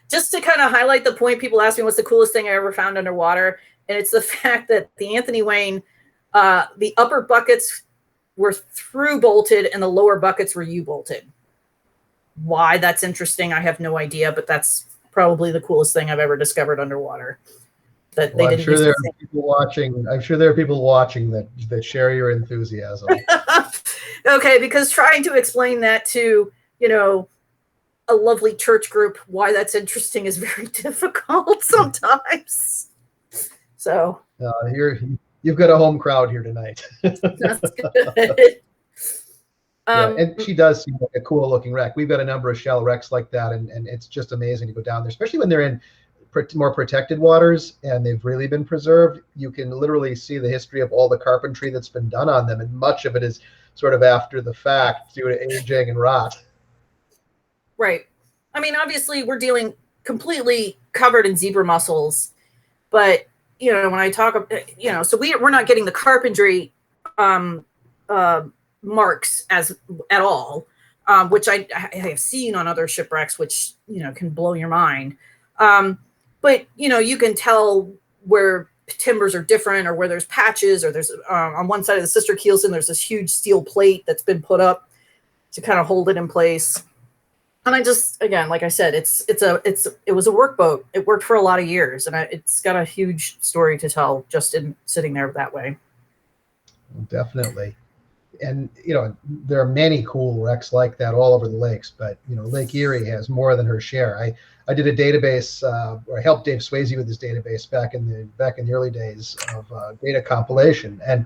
Just to kind of highlight the point, people ask me what's the coolest thing I ever found underwater, and it's the fact that the Anthony Wayne, the upper buckets were through bolted and the lower buckets were U-bolted. Why that's interesting, I have no idea, but that's probably the coolest thing I've ever discovered underwater. That they didn't. I'm sure there are people watching. I'm sure there are people watching that share your enthusiasm. Okay, because trying to explain that to a lovely church group why that's interesting is very difficult sometimes. So you've got a home crowd here tonight. That's good. And she does seem like a cool looking wreck. We've got a number of shell wrecks like that, and it's just amazing to go down there, especially when they're in more protected waters and they've really been preserved. You can literally see the history of all the carpentry that's been done on them, and much of it is sort of after the fact due to aging and rot. Right. I mean, obviously we're dealing completely covered in zebra mussels, but when I talk, so we're not getting the carpentry marks at all, which I have seen on other shipwrecks, which can blow your mind. But you can tell where timbers are different, or where there's patches, or there's on one side of the sister keelson there's this huge steel plate that's been put up to kind of hold it in place. And I just, again, like I said, it was a workboat. It worked for a lot of years, and it's got a huge story to tell just in sitting there that way. Definitely. And there are many cool wrecks like that all over the lakes, but Lake Erie has more than her share. I did a database, or I helped Dave Swayze with his database back in the early days of data compilation, and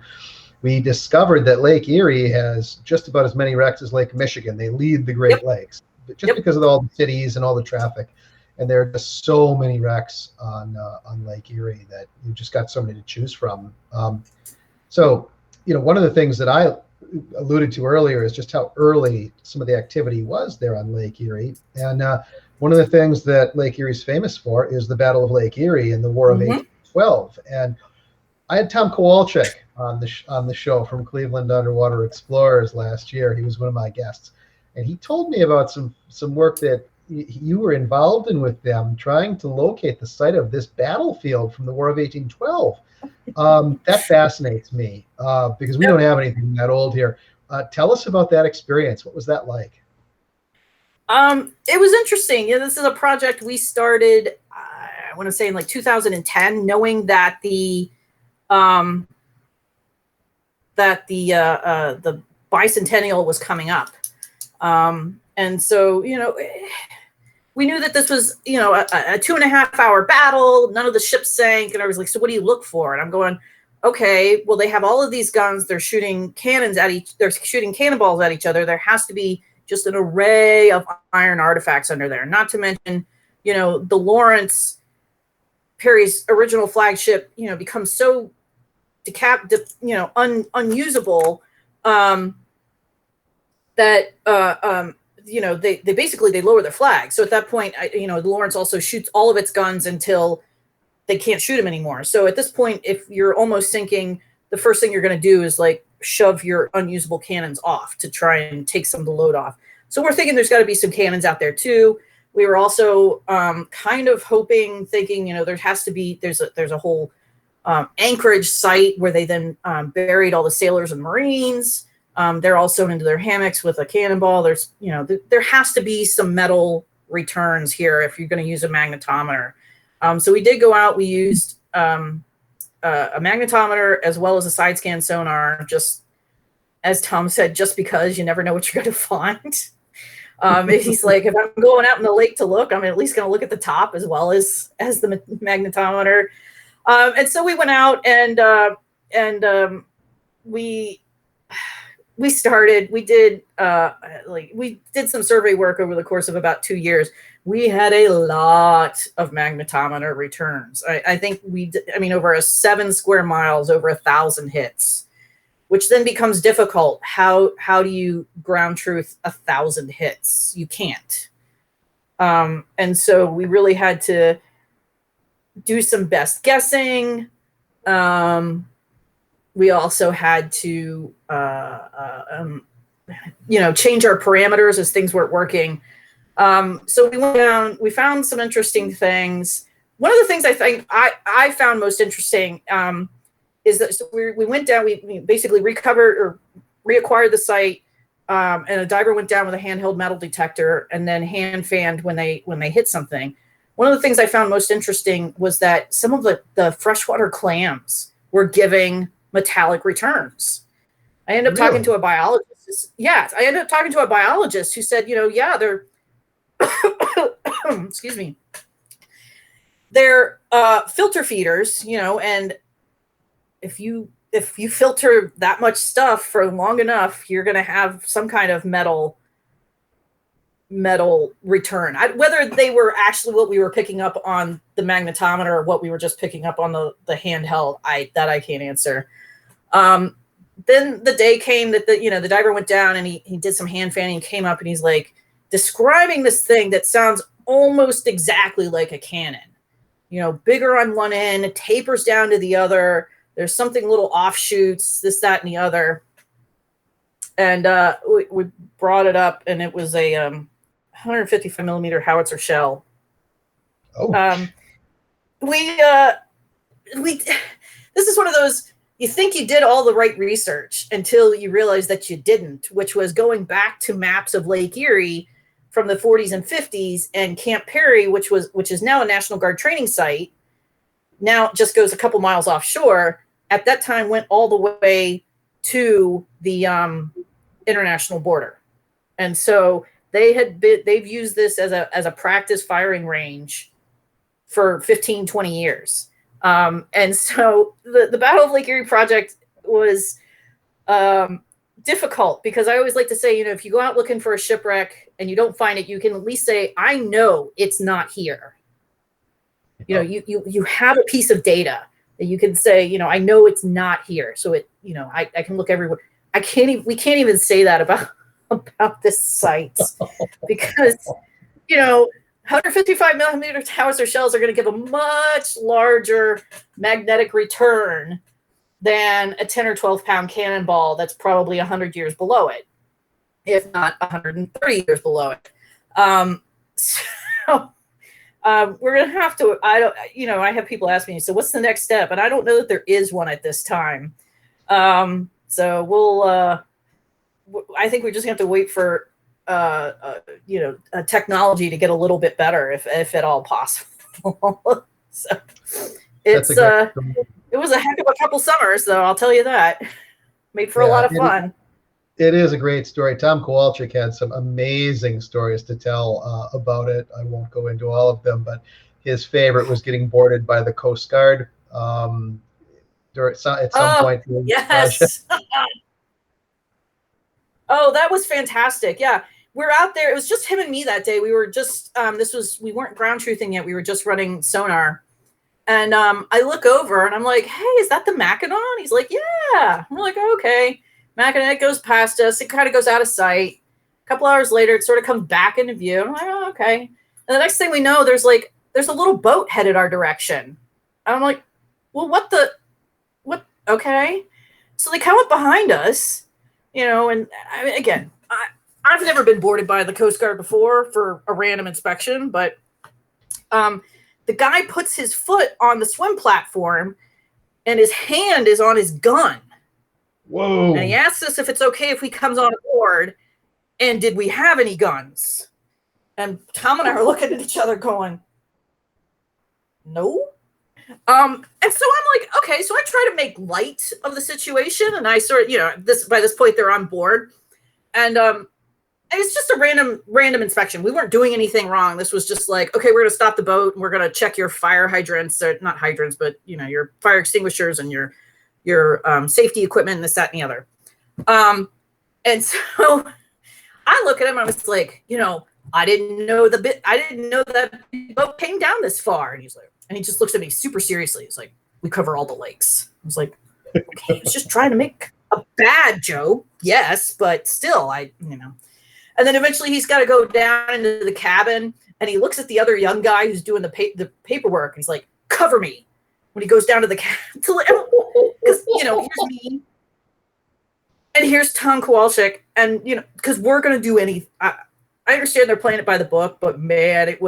we discovered that Lake Erie has just about as many wrecks as Lake Michigan. They lead the Great Lakes, just because of all the cities and all the traffic, and there are just so many wrecks on Lake Erie that you've just got so many to choose from. So one of the things that alluded to earlier is just how early some of the activity was there on Lake Erie. And one of the things that Lake Erie is famous for is the Battle of Lake Erie in the War of 1812. And I had Tom Kowalczyk on the show from Cleveland Underwater Explorers last year. He was one of my guests, and he told me about some work that you were involved in with them, trying to locate the site of this battlefield from the War of 1812. That fascinates me because we don't have anything that old here. Tell us about that experience. What was that like? It was interesting. This is a project we started, I want to say in like 2010, knowing that the bicentennial was coming up. And so, we knew that this was, a 2.5 hour battle. None of the ships sank. And I was like, so what do you look for? And I'm going, okay, well, they have all of these guns. They're shooting they're shooting cannonballs at each other. There has to be just an array of iron artifacts under there. Not to mention, the Lawrence, Perry's original flagship, becomes so unusable that they basically lower their flag. So at that point, the Lawrence also shoots all of its guns until they can't shoot them anymore. So at this point, if you're almost sinking, the first thing you're going to do is like shove your unusable cannons off to try and take some of the load off. So we're thinking there's got to be some cannons out there too. We were also kind of thinking, there has to be, there's a whole anchorage site where they then buried all the sailors and Marines. They're all sewn into their hammocks with a cannonball. There's, there has to be some metal returns here if you're going to use a magnetometer. So we did go out. We used a magnetometer as well as a side scan sonar, just as Tom said, just because you never know what you're going to find. He's like, if I'm going out in the lake to look, I'm at least going to look at the top as well as the magnetometer. And so we went out and we did some survey work over the course of about 2 years. We had a lot of magnetometer returns. I think over 7 square miles, over 1,000 hits, which then becomes difficult. How do you ground truth 1,000 hits? You can't. And so we really had to do some best guessing. We also had to, change our parameters as things weren't working. So we went down, we found some interesting things. One of the things I think I found most interesting is that we went down, we basically recovered or reacquired the site, and a diver went down with a handheld metal detector and then hand fanned when they hit something. One of the things I found most interesting was that some of the freshwater clams were giving metallic returns. I ended up talking to a biologist. Yes, I ended up talking to a biologist who said, they're, excuse me, they're filter feeders, and if you filter that much stuff for long enough, you're going to have some kind of metal return. Whether they were actually what we were picking up on the magnetometer or what we were just picking up on the handheld, I can't answer. Then the day came that the diver went down and he did some hand fanning, came up and he's like describing this thing that sounds almost exactly like a cannon, bigger on one end, tapers down to the other. There's something little offshoots, this, that, and the other. And we brought it up and it was a 155 millimeter howitzer shell. Oh. This is one of those, you think you did all the right research until you realize that you didn't, which was going back to maps of Lake Erie from the 40s and 50s, and Camp Perry, which is now a National Guard training site, now just goes a couple miles offshore. At that time, went all the way to the international border, and so they've used this as a practice firing range for 15, 20 years. And so the Battle of Lake Erie project was difficult because I always like to say, if you go out looking for a shipwreck and you don't find it, you can at least say, I know it's not here. You have a piece of data that you can say, I know it's not here. So I can look everywhere. we can't even say that about this site because, 155 millimeter towers or shells are going to give a much larger magnetic return than a 10 or 12 pound cannonball that's probably 100 years below it, if not 130 years below it. We're going to have to, I have people ask me, so what's the next step? And I don't know that there is one at this time. So we'll, I think we just have to wait for, technology to get a little bit better if at all possible. So it was a heck of a couple summers, though. I'll tell you that. Made for a lot of fun. It is a great story. Tom Kowalczyk had some amazing stories to tell about it. I won't go into all of them, but his favorite was getting boarded by the Coast Guard at some point. Yes. Oh, that was fantastic. Yeah. We're out there. It was just him and me that day. We were just, we weren't ground truthing yet. We were just running sonar. And I look over and I'm like, hey, is that the Mackinac? He's like, yeah. We're like, oh, okay. Mackinac goes past us. It kind of goes out of sight. A couple hours later, it sort of comes back into view. I'm like, oh, okay. And the next thing we know, there's a little boat headed our direction. And I'm like, well, what? Okay. So they come up behind us, and I mean, again, I've never been boarded by the Coast Guard before for a random inspection, but the guy puts his foot on the swim platform and his hand is on his gun. Whoa. And he asks us if it's okay if he comes on board and did we have any guns? And Tom and I are looking at each other going, no. And so I'm like, okay, so I try to make light of the situation. And I sort of, by this point they're on board. And it's just a random inspection. We weren't doing anything wrong. This was just like, okay, we're going to stop the boat and we're going to check your fire hydrants, or not hydrants, but your fire extinguishers and your safety equipment and this, that, and the other. And so I look at him and I was like, I didn't know that boat came down this far. And he just looks at me super seriously. He's like, we cover all the lakes. I was like, okay, I was just trying to make a bad joke. Yes, but still, And then eventually he's got to go down into the cabin and he looks at the other young guy who's doing the paperwork. And he's like, cover me. When he goes down to the cabin, because, here's me. And here's Tom Kowalczyk. And, because we're going to do any, I understand they're playing it by the book, but man, it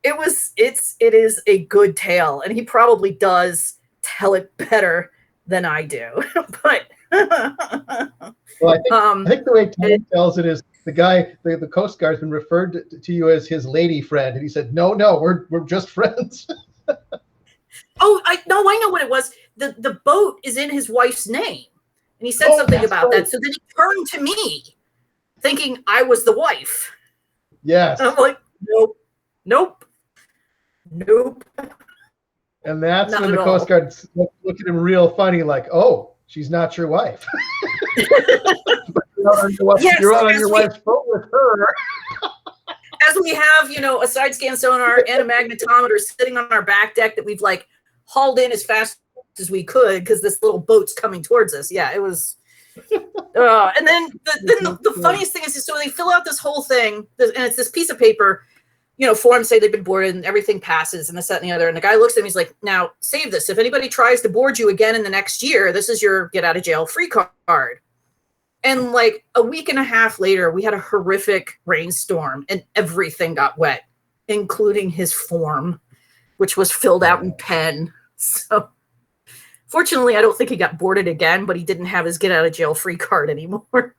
is a good tale. And he probably does tell it better than I do. But well, I think the way Tom tells it is the guy, the Coast Guard's been referred to you as his lady friend, and he said, no, we're just friends. Oh, I know what it was. The boat is in his wife's name, and he said something about that. So then he turned to me, thinking I was the wife. Yes. And I'm like, nope. And that's when the Coast Guard looked at him real funny, like, oh, she's not your wife. You're on your wife's boat with her. As we have, a side scan sonar and a magnetometer sitting on our back deck that we've hauled in as fast as we could because this little boat's coming towards us. Yeah, it was. And then the funniest thing is, so they fill out this whole thing, and it's this piece of paper. Forms say they've been boarded and everything passes and this, that, and the other. And the guy looks at me, he's like, now save this. If anybody tries to board you again in the next year, this is your get out of jail free card. And a week and a half later, we had a horrific rainstorm and everything got wet, including his form, which was filled out in pen. So fortunately, I don't think he got boarded again, but he didn't have his get out of jail free card anymore.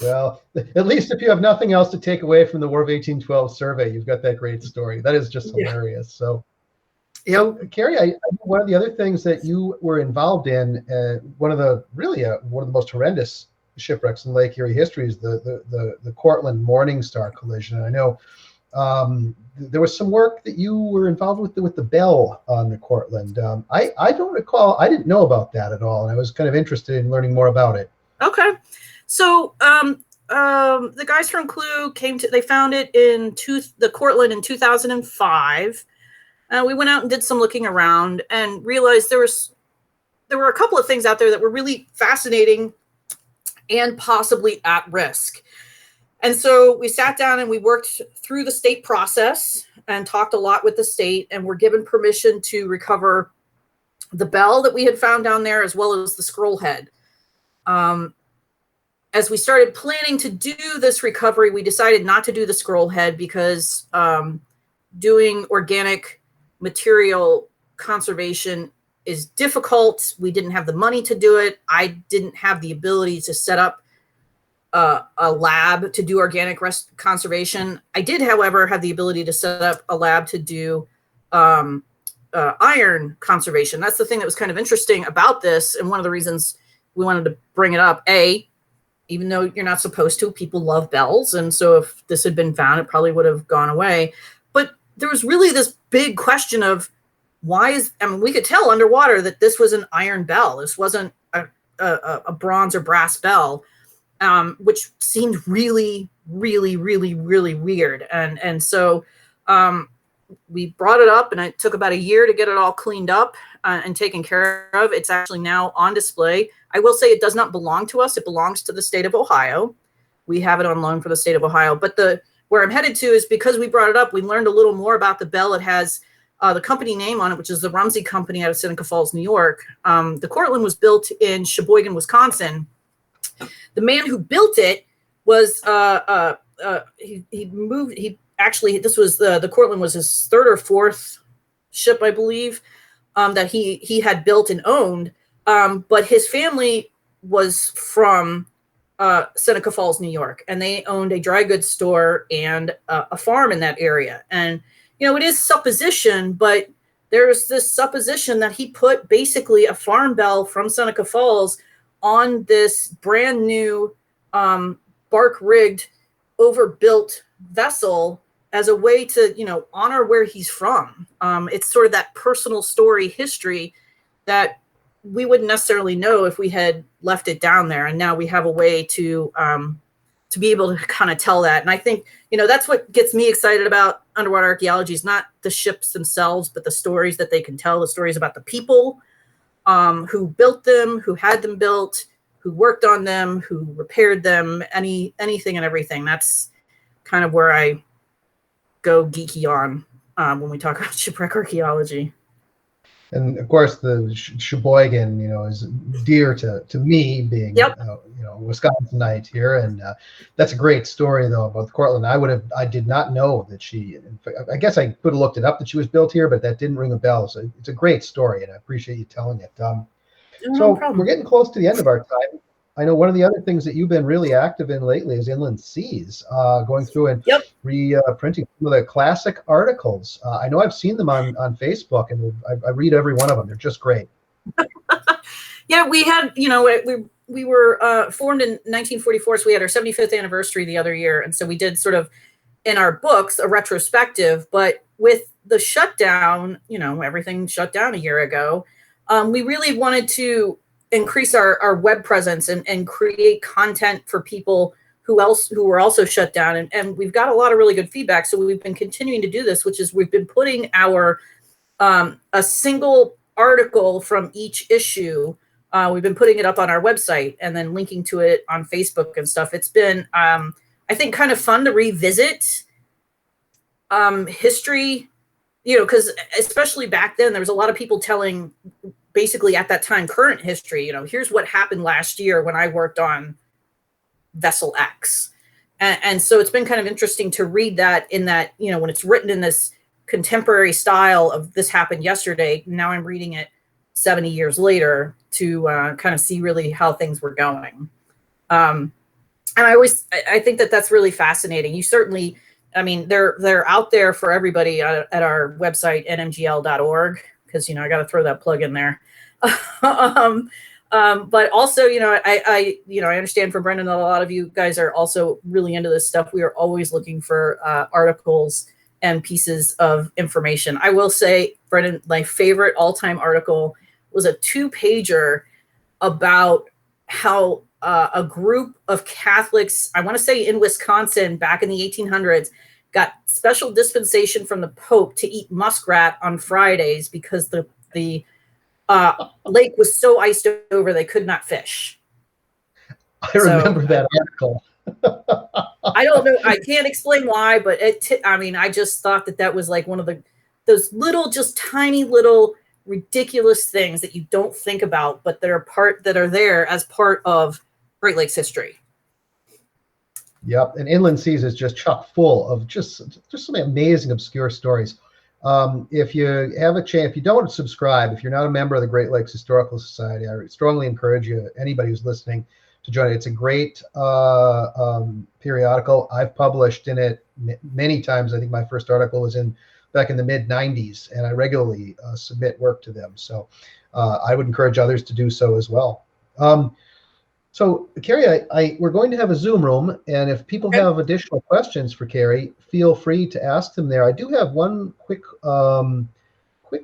Well, at least if you have nothing else to take away from the War of 1812 survey, you've got that great story. That is just hilarious. So, Carrie, one of the other things that you were involved in, one of the most horrendous shipwrecks in Lake Erie history is the Cortland Morningstar collision. And I know there was some work that you were involved with the bell on the Cortland. I don't recall. I didn't know about that at all, and I was kind of interested in learning more about it. Okay. So the guys from Clue they found it in the Cortland in 2005. We went out and did some looking around and realized there there were a couple of things out there that were really fascinating and possibly at risk. And so we sat down and we worked through the state process and talked a lot with the state, and were given permission to recover the bell that we had found down there, as well as the scroll head. As we started planning to do this recovery, we decided not to do the scroll head because doing organic material conservation is difficult. We didn't have the money to do it. I didn't have the ability to set up a lab to do organic conservation. I did, however, have the ability to set up a lab to do iron conservation. That's the thing that was kind of interesting about this, and one of the reasons we wanted to bring it up. Even though you're not supposed to, people love bells, and so if this had been found, it probably would have gone away. But there was really this big question of we could tell underwater that this was an iron bell. This wasn't a bronze or brass bell. Which seemed really, really, really, really weird. And so we brought it up, and it took about a year to get it all cleaned up and taken care of. It's actually now on display. I will say it does not belong to us. It belongs to the state of Ohio. We have it on loan for the state of Ohio. But where I'm headed to is because we brought it up, we learned a little more about the bell. It has the company name on it, which is the Rumsey Company out of Seneca Falls, New York. The Cortland was built in Sheboygan, Wisconsin. The man who built it was the Cortland was his third or fourth ship, I believe, that he had built and owned. But his family was from Seneca Falls, New York, and they owned a dry goods store and a farm in that area. And it is supposition, but there's this supposition that he put basically a farm bell from Seneca Falls on this brand new bark rigged, overbuilt vessel as a way to, honor where he's from. It's sort of that personal story history that we wouldn't necessarily know if we had left it down there. And now we have a way to be able to kind of tell that. And I think, that's what gets me excited about underwater archaeology, is not the ships themselves, but the stories that they can tell, the stories about the people who built them, who had them built, who worked on them, who repaired them, anything and everything. That's kind of where I go geeky on when we talk about shipwreck archaeology. And of course, the Sheboygan, is dear to me, being Wisconsinite here, and that's a great story though about Cortland. I did not know that I guess I could have looked it up that she was built here, but that didn't ring a bell. So it's a great story, and I appreciate you telling it. So we're getting close to the end of our time. I know one of the other things that you've been really active in lately is Inland Seas, going through and reprinting some of the classic articles. I know I've seen them on Facebook, and I read every one of them. They're just great. Yeah, we had, we were formed in 1944, so we had our 75th anniversary the other year. And so we did sort of, in our books, a retrospective. But with the shutdown, everything shut down a year ago, we really wanted to increase our web presence and create content for people who were also shut down. And we've got a lot of really good feedback. So we've been continuing to do this, which is we've been putting our a single article from each issue. We've been putting it up on our website and then linking to it on Facebook and stuff. It's been, I think, kind of fun to revisit history, because especially back then, there was a lot of people telling basically at that time current history. Here's what happened last year when I worked on vessel X. And so it's been kind of interesting to read that in that, when it's written in this contemporary style of this happened yesterday, now I'm reading it 70 years later to kind of see really how things were going. And I think that that's really fascinating. You certainly, they're out there for everybody at our website, nmgl.org, because, I got to throw that plug in there. But also, I understand from Brendan that a lot of you guys are also really into this stuff. We are always looking for articles and pieces of information. I will say, Brendan, my favorite all-time article was a 2-pager about how a group of Catholics, I want to say in Wisconsin back in the 1800s, got special dispensation from the Pope to eat muskrat on Fridays because the lake was so iced over they could not fish. I remember that article. I don't know. I can't explain why, but I just thought that was like one of those little, just tiny little ridiculous things that you don't think about, but that are there as part of Great Lakes history. Yep, and Inland Seas is just chock full of just some amazing obscure stories. If you have a chance, if you don't subscribe, if you're not a member of the Great Lakes Historical Society, I strongly encourage you, anybody who's listening, to join it. It's a great periodical. I've published in it many times. I think my first article was back in the mid-90s, and I regularly submit work to them. So I would encourage others to do so as well. So, Carrie, we're going to have a Zoom room, and if people have additional questions for Carrie, feel free to ask them there. I do have one quick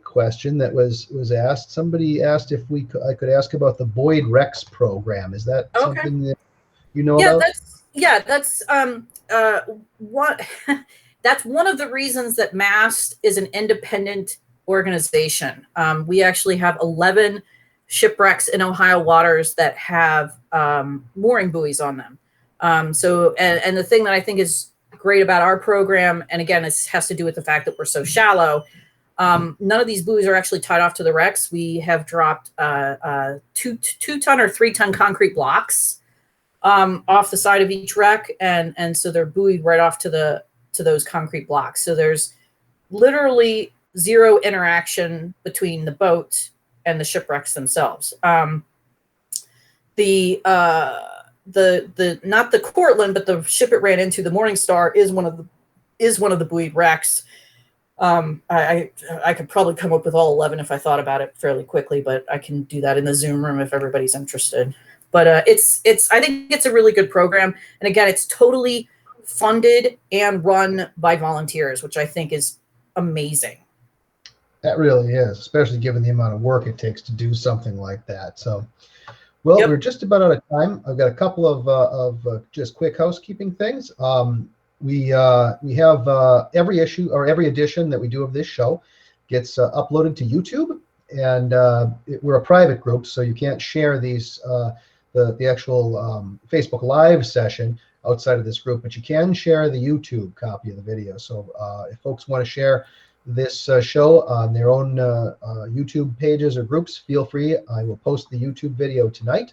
question that was asked. Somebody asked if I could ask about the Boyd Rex program. Is that something that you know about? That's what that's one of the reasons that MAST is an independent organization. We actually have 11 shipwrecks in Ohio waters that have mooring buoys on them. And the thing that I think is great about our program, and again, this has to do with the fact that we're so shallow, none of these buoys are actually tied off to the wrecks. We have dropped 2-ton or 3-ton concrete blocks off the side of each wreck, and so they're buoyed right off to those concrete blocks. So there's literally zero interaction between the boat and the shipwrecks themselves. Not the Cortland, but the ship it ran into, the Morningstar, is one of the buoyed wrecks. I could probably come up with all 11 if I thought about it fairly quickly, but I can do that in the Zoom room if everybody's interested. But I think it's a really good program, and again, it's totally funded and run by volunteers, which I think is amazing. That really is, especially given the amount of work it takes to do something like that. So, well, We're just about out of time. I've got a couple of just quick housekeeping things. We have every issue or every edition that we do of this show gets uploaded to YouTube, and we're a private group, so you can't share these the actual Facebook Live session outside of this group, but you can share the YouTube copy of the video. So if folks want to share this show on their own YouTube pages or groups, feel free. I will post the YouTube video tonight.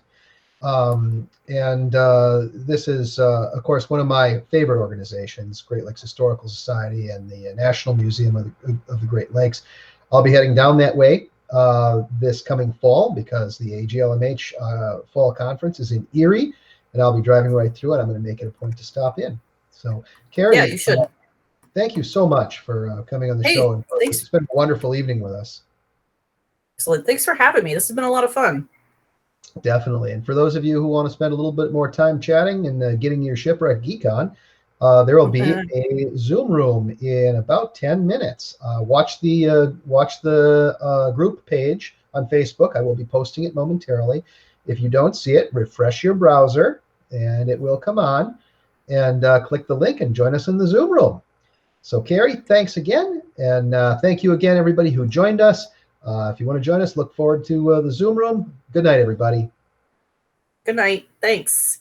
This is, of course, one of my favorite organizations, Great Lakes Historical Society and the National Museum of the Great Lakes. I'll be heading down that way this coming fall because the AGLMH Fall Conference is in Erie, and I'll be driving right through it. I'm going to make it a point to stop in. So, Carrie, yeah, you should. Thank you so much for coming on the show. And it's been a wonderful evening with us. Excellent. Thanks for having me. This has been a lot of fun. Definitely. And for those of you who want to spend a little bit more time chatting and getting your shipwreck geek on, there will be a Zoom room in about 10 minutes. Watch the group page on Facebook. I will be posting it momentarily. If you don't see it, refresh your browser and it will come on, and click the link and join us in the Zoom room. So, Carrie, thanks again. And thank you again, everybody who joined us. If you want to join us, look forward to the Zoom room. Good night, everybody. Good night. Thanks.